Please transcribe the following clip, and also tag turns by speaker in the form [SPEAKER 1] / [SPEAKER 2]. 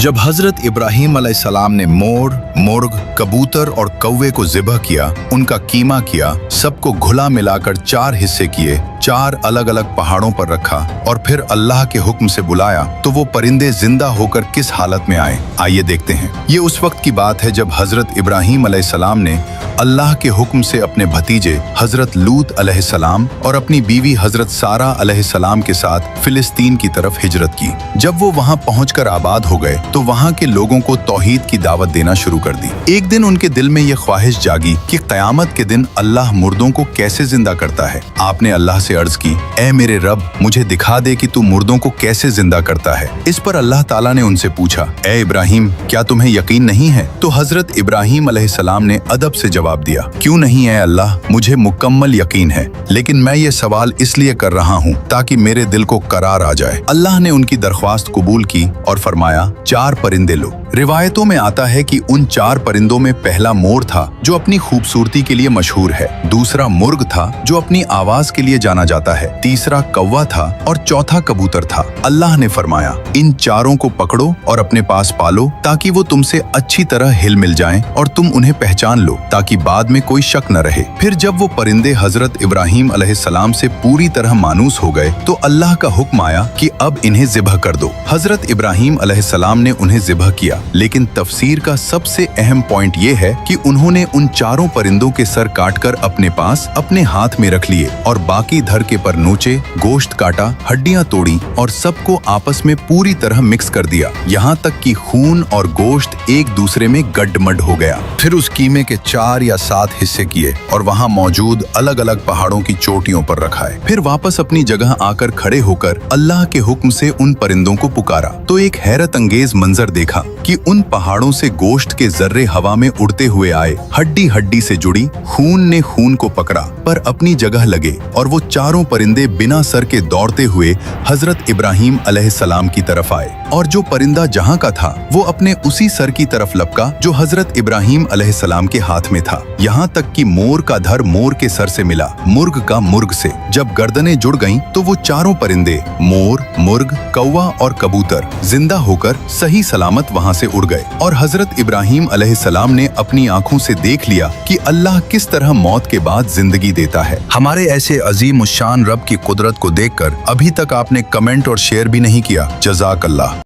[SPEAKER 1] जब हजरत इब्राहीम अलैहिस्सलाम ने मोर, मुर्ग, कबूतर और कौवे को ज़िबह किया, उनका कीमा किया, सबको घुला मिलाकर 4 हिस्से किए, 4 अलग अलग पहाड़ों पर रखा और फिर अल्लाह के हुक्म से बुलाया तो वो परिंदे जिंदा होकर किस हालत में आए, आइए देखते हैं। ये उस वक्त की बात है जब हजरत इब्राहीम अलैहिस्सलाम ने अल्लाह के हुक्म से अपने भतीजे हजरत लूत अलैहिस्सलाम और अपनी बीवी हजरत सारा अलैहिस्सलाम के साथ फिलिस्तीन की तरफ हिजरत की। जब वो वहां पहुंचकर आबाद हो गए तो वहां के लोगों को तौहीद की दावत देना शुरू कर दी। एक दिन उनके दिल में ये ख्वाहिश जागी कि क़यामत के दिन अल्लाह मुर्दों को कैसे जिंदा करता है। आपने अल्लाह से अर्ज की, ऐ मेरे रब, मुझे दिखा दे कि तू मुर्दों को कैसे जिंदा करता है। इस पर अल्लाह ताला ने उनसे पूछा, ऐ इब्राहीम, क्या तुम्हें यकीन नहीं है? तो हजरत इब्राहीम अलैहिस्सलाम ने अदब से जवाब दिया, क्यों नहीं है अल्लाह, मुझे मुकम्मल यकीन है, लेकिन मैं ये सवाल इसलिए कर रहा हूँ ताकि मेरे दिल को करार आ जाए। अल्लाह ने उनकी दरख्वास्त कबूल की और फरमाया, 4 परिंदे लो। रिवायतों में आता है कि उन 4 परिंदों में पहला मोर था जो अपनी खूबसूरती के लिए मशहूर है, दूसरा मुर्ग था जो अपनी आवाज के लिए जाना जाता है, तीसरा कौवा था और चौथा कबूतर था। अल्लाह ने फरमाया, इन 4 को पकड़ो और अपने पास पालो ताकि वो तुमसे अच्छी तरह हिल मिल जाएं और तुम उन्हें पहचान लो ताकि बाद में कोई शक न रहे। फिर जब वो परिंदे हजरत इब्राहीम अलैहिस्सलाम से पूरी तरह मानूस हो गए तो अल्लाह का हुक्म आया कि अब इन्हें ज़िबह कर दो। हजरत इब्राहीम अलैहिस्सलाम ने उन्हें ज़िबह किया, लेकिन तफसीर का सबसे अहम पॉइंट ये है कि उन्होंने उन 4 परिंदों के सर काटकर अपने पास अपने हाथ में रख लिए और बाकी धरके पर नोचे, गोश्त काटा, हड्डियां तोड़ी और सबको आपस में पूरी तरह मिक्स कर दिया, यहाँ तक कि खून और गोश्त एक दूसरे में गड्ढमड हो गया। फिर उस कीमे के 4 या 7 हिस्से किए और वहाँ मौजूद अलग अलग पहाड़ों की चोटियों पर रखाए। फिर वापस अपनी जगह आकर खड़े होकर अल्लाह के हुक्म से उन परिंदों को पुकारा तो एक हैरत अंगेज मंजर देखा कि उन पहाड़ों से गोश्त के जर्रे हवा में उड़ते हुए आए, हड्डी हड्डी से जुड़ी, खून ने खून को पकड़ा पर अपनी जगह लगे और वो 4 परिंदे बिना सर के दौड़ते हुए हजरत इब्राहीम अलैहिस्सलाम की तरफ आए और जो परिंदा जहां का था वो अपने उसी सर की तरफ लपका जो हजरत इब्राहीम अलैहिस्सलाम के हाथ में था। यहाँ तक कि मोर का धर मोर के सर से मिला, मुर्ग का मुर्ग से। जब गर्दनें जुड़ गईं तो वो 4 परिंदे मोर, मुर्ग, कौवा और कबूतर जिंदा होकर सही सलामत वहां से उड़ गए और हजरत इब्राहीम अलैहिस्सलाम ने अपनी आंखों से देख लिया कि अल्लाह किस तरह मौत के बाद जिंदगी देता है। हमारे ऐसे अजीम उश्शान रब की कुदरत को देखकर अभी तक आपने कमेंट और शेयर भी नहीं किया, जज़ाक अल्लाह।